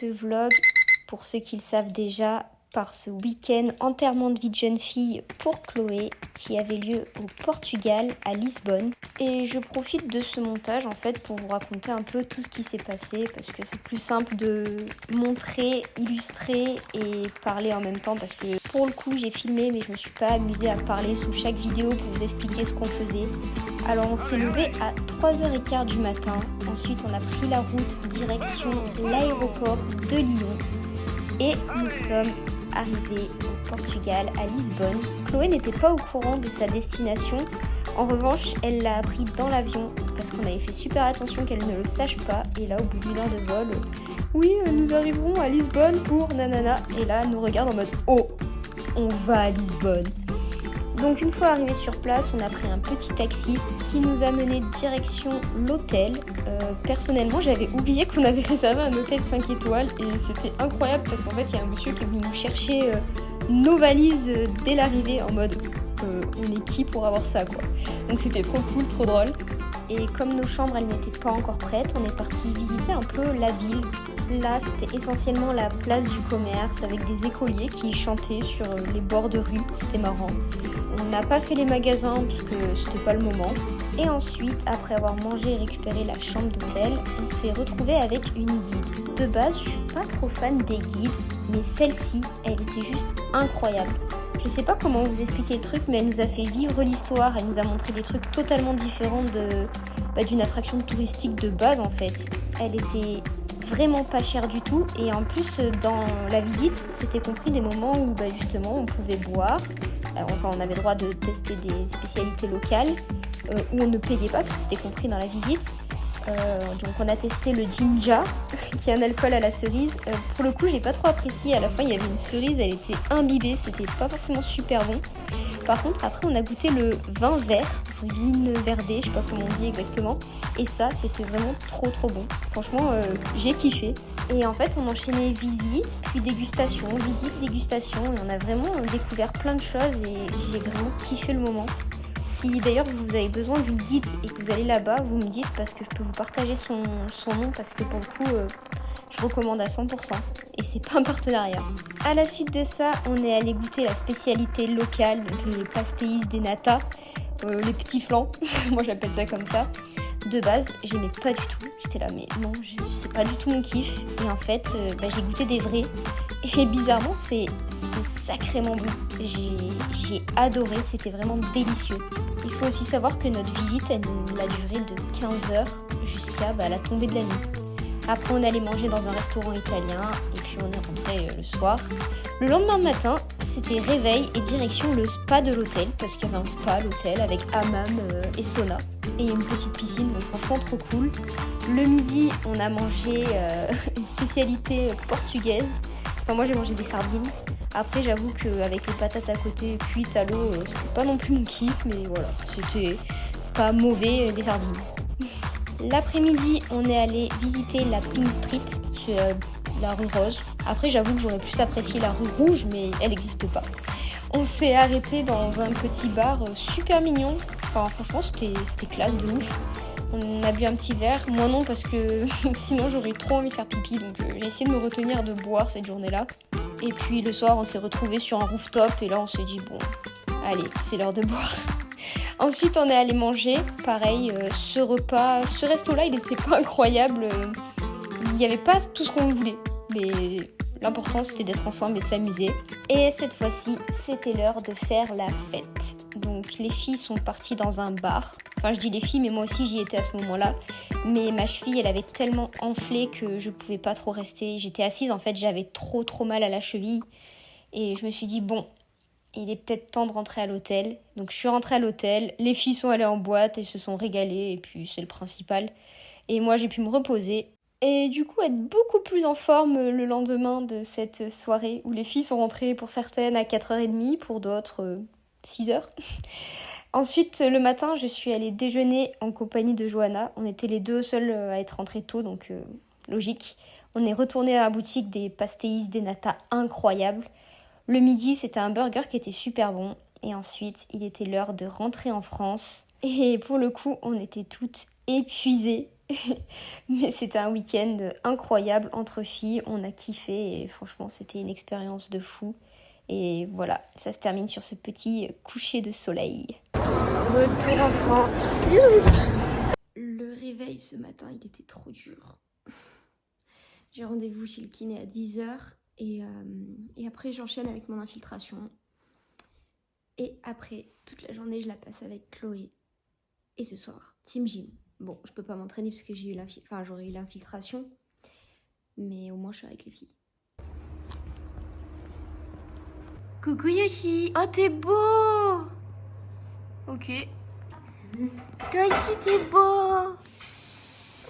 ce vlog, pour ceux qui le savent déjà, par ce week-end enterrement de vie de jeune fille pour Chloé qui avait lieu au Portugal, à Lisbonne. Et je profite de ce montage en fait pour vous raconter un peu tout ce qui s'est passé parce que c'est plus simple de montrer, illustrer et parler en même temps parce que pour le coup j'ai filmé mais je me suis pas amusée à parler sous chaque vidéo pour vous expliquer ce qu'on faisait. Alors on s'est levé à 3h15 du matin, ensuite on a pris la route direction l'aéroport de Lyon et nous sommes arrivés au Portugal, à Lisbonne. Chloé n'était pas au courant de sa destination, en revanche elle l'a appris dans l'avion parce qu'on avait fait super attention qu'elle ne le sache pas et là au bout d'une heure de vol, oui nous arriverons à Lisbonne pour nanana et là elle nous regarde en mode oh on va à Lisbonne. Donc une fois arrivé sur place, on a pris un petit taxi qui nous a mené direction l'hôtel. Personnellement, j'avais oublié qu'on avait réservé un hôtel 5 étoiles et c'était incroyable parce qu'en fait, il y a un monsieur qui est venu nous chercher nos valises dès l'arrivée en mode on est qui pour avoir ça quoi. Donc c'était trop cool, trop drôle. Et comme nos chambres elles n'étaient pas encore prêtes, on est parti visiter un peu la ville. Là, c'était essentiellement la place du commerce avec des écoliers qui chantaient sur les bords de rue, c'était marrant. On n'a pas fait les magasins parce que c'était pas le moment. Et ensuite, après avoir mangé et récupéré la chambre d'hôtel, on s'est retrouvé avec une guide. De base, je suis pas trop fan des guides, mais celle-ci, elle était juste incroyable. Je sais pas comment vous expliquer le truc, mais elle nous a fait vivre l'histoire, elle nous a montré des trucs totalement différents d'une attraction touristique de base en fait. Elle était vraiment pas chère du tout et en plus dans la visite, c'était compris des moments où justement on pouvait boire. Enfin, on avait droit de tester des spécialités locales où on ne payait pas parce que c'était compris dans la visite. Donc on a testé le Jinja qui est un alcool à la cerise. Pour le coup j'ai pas trop apprécié, à la fin il y avait une cerise, elle était imbibée, c'était pas forcément super bon. Par contre après on a goûté le vin vert, vin verdé, je sais pas comment on dit exactement. Et ça c'était vraiment trop bon. Franchement j'ai kiffé. Et en fait on enchaînait visite, puis dégustation, visite, dégustation. Et on a vraiment découvert plein de choses et j'ai vraiment kiffé le moment. Si d'ailleurs vous avez besoin d'une guide et que vous allez là-bas, vous me dites parce que je peux vous partager son nom parce que pour le coup je recommande à 100% et c'est pas un partenariat. À la suite de ça, on est allé goûter la spécialité locale, donc les pastéis des nata, les petits flancs, moi j'appelle ça comme ça. De base, j'aimais pas du tout, j'étais là mais non, c'est pas du tout mon kiff et en fait j'ai goûté des vrais et bizarrement c'est sacrément bon. J'ai adoré, c'était vraiment délicieux. Il faut aussi savoir que notre visite, elle a duré de 15h jusqu'à la tombée de la nuit. Après, on allait manger dans un restaurant italien et puis on est rentré le soir. Le lendemain matin, c'était réveil et direction le spa de l'hôtel parce qu'il y avait un spa à l'hôtel avec hammam et sauna et une petite piscine, donc franchement trop cool. Le midi, on a mangé une spécialité portugaise. Enfin, moi j'ai mangé des sardines. Après j'avoue qu'avec les patates à côté cuites à l'eau, c'était pas non plus mon kiff, mais voilà, c'était pas mauvais des sardines. L'après-midi, on est allé visiter la Pink Street, c'est la rue Rose. Après j'avoue que j'aurais plus apprécié la rue Rouge, mais elle n'existe pas. On s'est arrêté dans un petit bar super mignon, enfin franchement c'était classe de ouf. On a bu un petit verre, moi non parce que sinon j'aurais trop envie de faire pipi, donc j'ai essayé de me retenir de boire cette journée-là. Et puis le soir on s'est retrouvés sur un rooftop et là on s'est dit bon, allez c'est l'heure de boire. Ensuite on est allé manger, pareil, ce resto-là il était pas incroyable, il n'y avait pas tout ce qu'on voulait, mais l'important c'était d'être ensemble et de s'amuser. Et cette fois-ci c'était l'heure de faire la fête. Donc les filles sont parties dans un bar, enfin je dis les filles mais moi aussi j'y étais à ce moment-là. Mais ma cheville elle avait tellement enflé que je pouvais pas trop rester, j'étais assise en fait, j'avais trop mal à la cheville. Et je me suis dit bon, il est peut-être temps de rentrer à l'hôtel. Donc je suis rentrée à l'hôtel, les filles sont allées en boîte et se sont régalées et puis c'est le principal. Et moi j'ai pu me reposer. Et du coup être beaucoup plus en forme le lendemain de cette soirée où les filles sont rentrées pour certaines à 4h30, pour d'autres 6h. Ensuite, le matin, je suis allée déjeuner en compagnie de Johanna. On était les deux seuls à être rentrés tôt, donc logique. On est retourné à la boutique des pastéis des nata incroyables. Le midi, c'était un burger qui était super bon. Et ensuite, il était l'heure de rentrer en France. Et pour le coup, on était toutes épuisées. Mais c'était un week-end incroyable entre filles, on a kiffé et franchement c'était une expérience de fou. Et voilà, ça se termine sur ce petit coucher de soleil. Retour en France. Le réveil ce matin, il était trop dur. J'ai rendez-vous chez le kiné à 10h et après j'enchaîne avec mon infiltration. Et après, toute la journée, je la passe avec Chloé. Et ce soir, Team Gym. Bon, je peux pas m'entraîner parce que j'aurais eu l'infiltration. Mais au moins, je suis avec les filles. Coucou Yoshi. Oh, t'es beau. Ok. Toi aussi, t'es beau.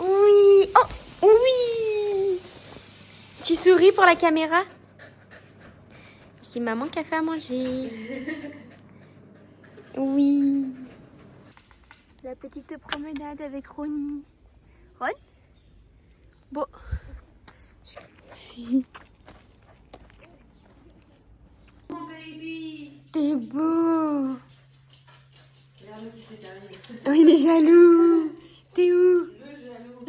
Oui. Oh, oui. Tu souris pour la caméra? C'est maman qui a fait à manger. Oui. La petite promenade avec Ronnie. Ron? Bon. Oh baby. T'es beau. Il y a un autre qui s'est arrivé. Oh, il est jaloux. T'es où? Le jaloux.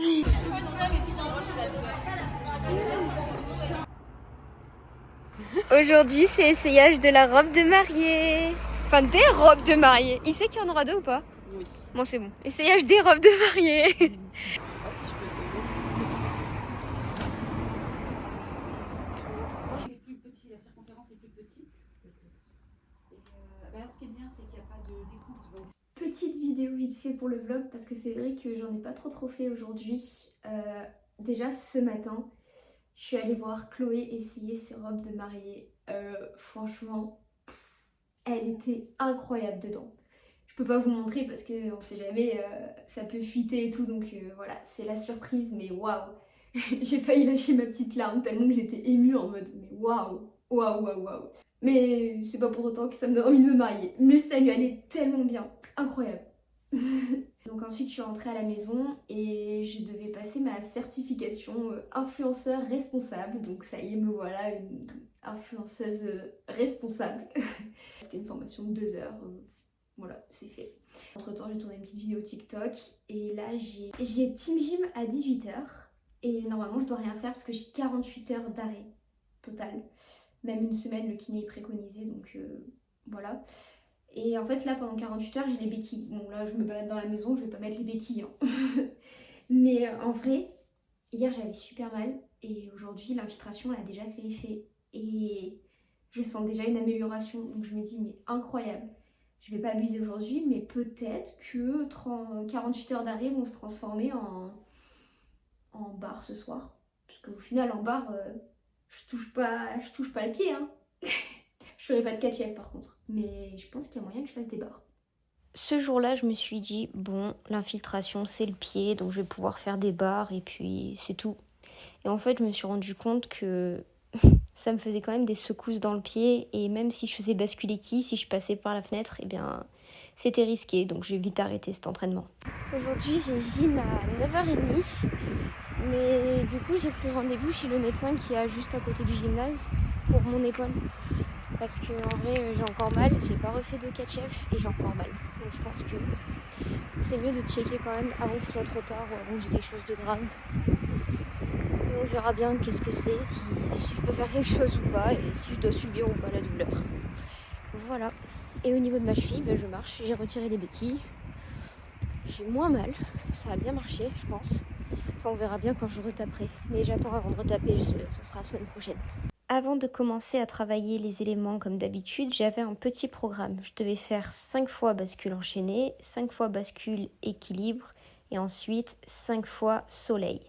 Aujourd'hui, c'est essayage de la robe de mariée. Enfin, des robes de mariée. Il sait qu'il y en aura deux ou pas? Oui. Bon, c'est bon. Essayage des robes de mariée. Ah si je peux essayer. Il est plus petit, la circonférence est plus petite. Et là, ce qui est bien, c'est qu'il n'y a pas de découpe. Donc... Petite vidéo vite fait pour le vlog parce que c'est vrai que j'en ai pas trop fait aujourd'hui. Déjà ce matin, je suis allée voir Chloé essayer ses robes de mariée. Franchement, elle était incroyable dedans. Je peux pas vous montrer parce qu'on sait jamais, ça peut fuiter et tout, donc voilà, c'est la surprise, mais waouh. J'ai failli lâcher ma petite larme tellement que j'étais émue en mode mais waouh, waouh, waouh, waouh. Mais c'est pas pour autant que ça me donne envie de me marier. Mais ça lui allait tellement bien, incroyable. Donc ensuite je suis rentrée à la maison et je devais passer ma certification influenceur responsable. Donc ça y est, me voilà, une influenceuse responsable. C'était une formation de 2 heures. Voilà, c'est fait. Entre temps j'ai tourné une petite vidéo TikTok et là j'ai Team Gym à 18h. Et normalement je dois rien faire parce que j'ai 48 heures d'arrêt total. Même une semaine, le kiné est préconisé, donc voilà. Et en fait là pendant 48 heures j'ai les béquilles. Bon là je me balade dans la maison, je vais pas mettre les béquilles. Hein. Mais en vrai, hier j'avais super mal et aujourd'hui l'infiltration elle a déjà fait effet. Et je sens déjà une amélioration, donc je me dis mais incroyable. Je vais pas abuser aujourd'hui, mais peut-être que 48 heures d'arrêt vont se transformer en barre ce soir. Parce qu'au final en barre, je touche pas le pied. Hein. Je ferai pas de catch-up par contre. Mais je pense qu'il y a moyen que je fasse des barres. Ce jour-là, je me suis dit, bon, l'infiltration c'est le pied, donc je vais pouvoir faire des barres et puis c'est tout. Et en fait, je me suis rendu compte que ça me faisait quand même des secousses dans le pied et même si je faisais basculer si je passais par la fenêtre, eh bien c'était risqué, donc j'ai vite arrêté cet entraînement. Aujourd'hui, j'ai gym à 9h30, mais du coup j'ai pris rendez-vous chez le médecin qui est juste à côté du gymnase pour mon épaule. Parce que en vrai j'ai encore mal, j'ai pas refait de catch-up et j'ai encore mal. Donc je pense que c'est mieux de checker quand même avant que ce soit trop tard ou avant que j'ai quelque chose de grave. Et on verra bien qu'est-ce que c'est, si je peux faire quelque chose ou pas et si je dois subir ou pas la douleur. Voilà. Et au niveau de ma cheville, je marche, j'ai retiré les béquilles. J'ai moins mal, ça a bien marché je pense. Enfin on verra bien quand je retaperai. Mais j'attends avant de retaper, ce sera la semaine prochaine. Avant de commencer à travailler les éléments comme d'habitude, j'avais un petit programme. Je devais faire 5 fois bascule enchaînée, 5 fois bascule équilibre et ensuite 5 fois soleil.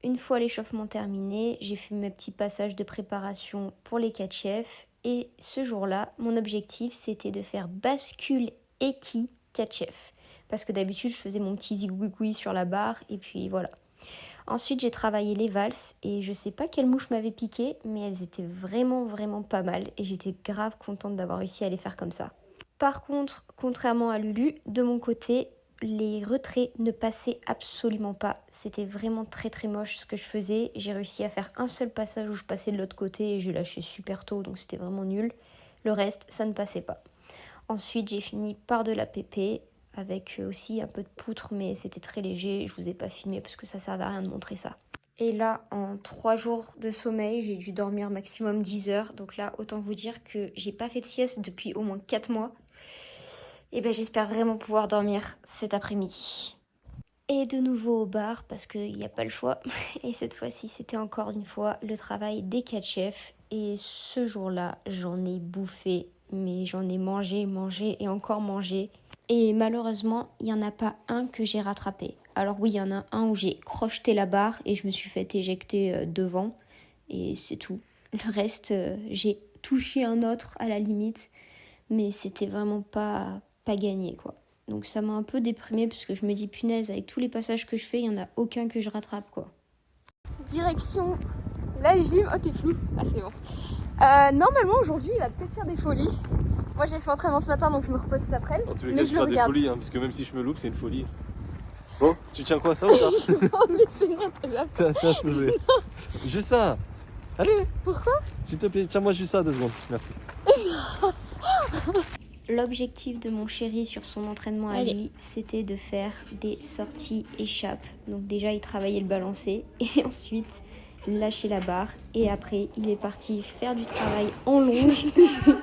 Une fois l'échauffement terminé, j'ai fait mes petits passages de préparation pour les 4 chefs. Et ce jour-là, mon objectif c'était de faire bascule équi 4 chefs. Parce que d'habitude je faisais mon petit zigouigoui sur la barre et puis voilà. Ensuite, j'ai travaillé les valses et je sais pas quelle mouche m'avait piqué, mais elles étaient vraiment pas mal et j'étais grave contente d'avoir réussi à les faire comme ça. Par contre, contrairement à Lulu, de mon côté, les retraits ne passaient absolument pas. C'était vraiment très moche ce que je faisais. J'ai réussi à faire un seul passage où je passais de l'autre côté et j'ai lâché super tôt, donc c'était vraiment nul. Le reste, ça ne passait pas. Ensuite, j'ai fini par de la pépé. avec aussi un peu de poutre, mais c'était très léger. Je vous ai pas filmé parce que ça servait à rien de montrer ça. Et là, en 3 jours de sommeil, j'ai dû dormir maximum 10 heures. Donc là, autant vous dire que j'ai pas fait de sieste depuis au moins 4 mois. Et ben j'espère vraiment pouvoir dormir cet après-midi. Et de nouveau au bar parce qu'il n'y a pas le choix. Et cette fois-ci, c'était encore une fois le travail des 4 chefs. Et ce jour-là, j'en ai bouffé, mais j'en ai mangé et encore mangé. Et malheureusement, il n'y en a pas un que j'ai rattrapé. Alors oui, il y en a un où j'ai crocheté la barre et je me suis fait éjecter devant. Et c'est tout. Le reste, j'ai touché un autre à la limite. Mais c'était vraiment pas gagné, quoi. Donc ça m'a un peu déprimée parce que je me dis, punaise, avec tous les passages que je fais, il n'y en a aucun que je rattrape, quoi. Direction la gym. Oh, t'es flou. Ah, c'est bon. Normalement, aujourd'hui, il va peut-être faire des folies. Moi, j'ai fait entraînement ce matin, donc je me repose cet après-midi. En tous les cas, je ferai des folies, hein, parce que même si je me loupe, c'est une folie. Bon, tu tiens quoi, ça ou ça? J'ai pas envie de tenir très bien. Ça, s'il te plaît. Juste ça. Allez. Pourquoi? S'il te plaît, tiens-moi juste ça 2 secondes. Merci. L'objectif de mon chéri sur son entraînement à lui, c'était de faire des sorties échappes. Donc déjà, il travaillait le balancé et ensuite lâcher la barre. Et après, il est parti faire du travail en longe pour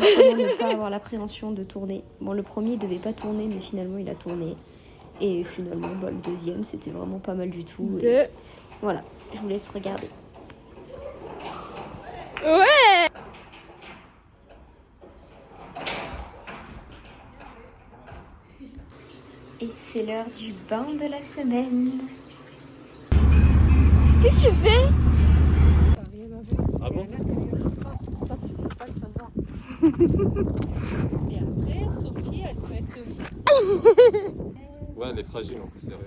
justement ne pas avoir l'appréhension de tourner. Bon, le premier, il devait pas tourner, mais finalement, il a tourné. Et finalement, le deuxième, c'était vraiment pas mal du tout. Et voilà, je vous laisse regarder. Ouais! Et c'est l'heure du bain de la semaine. Qu'est-ce que tu fais? Ah bon? Ça, tu peux pas le savoir. Et après, Sophie, elle peut être. Ouais, elle est fragile en plus, c'est vrai.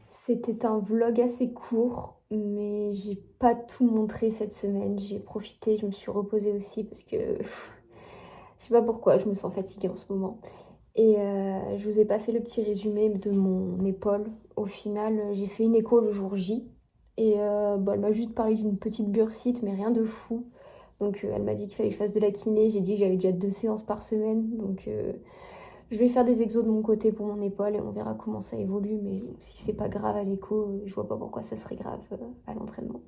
C'était un vlog assez court, mais j'ai pas tout montré cette semaine. J'ai profité, je me suis reposée aussi parce que je sais pas pourquoi, je me sens fatiguée en ce moment. Et je vous ai pas fait le petit résumé de mon épaule. Au final, j'ai fait une écho le jour J. Et elle m'a juste parlé d'une petite bursite, mais rien de fou. Donc elle m'a dit qu'il fallait que je fasse de la kiné. J'ai dit que j'avais déjà 2 séances par semaine. Donc je vais faire des exos de mon côté pour mon épaule et on verra comment ça évolue. Mais si c'est pas grave à l'écho, je vois pas pourquoi ça serait grave à l'entraînement.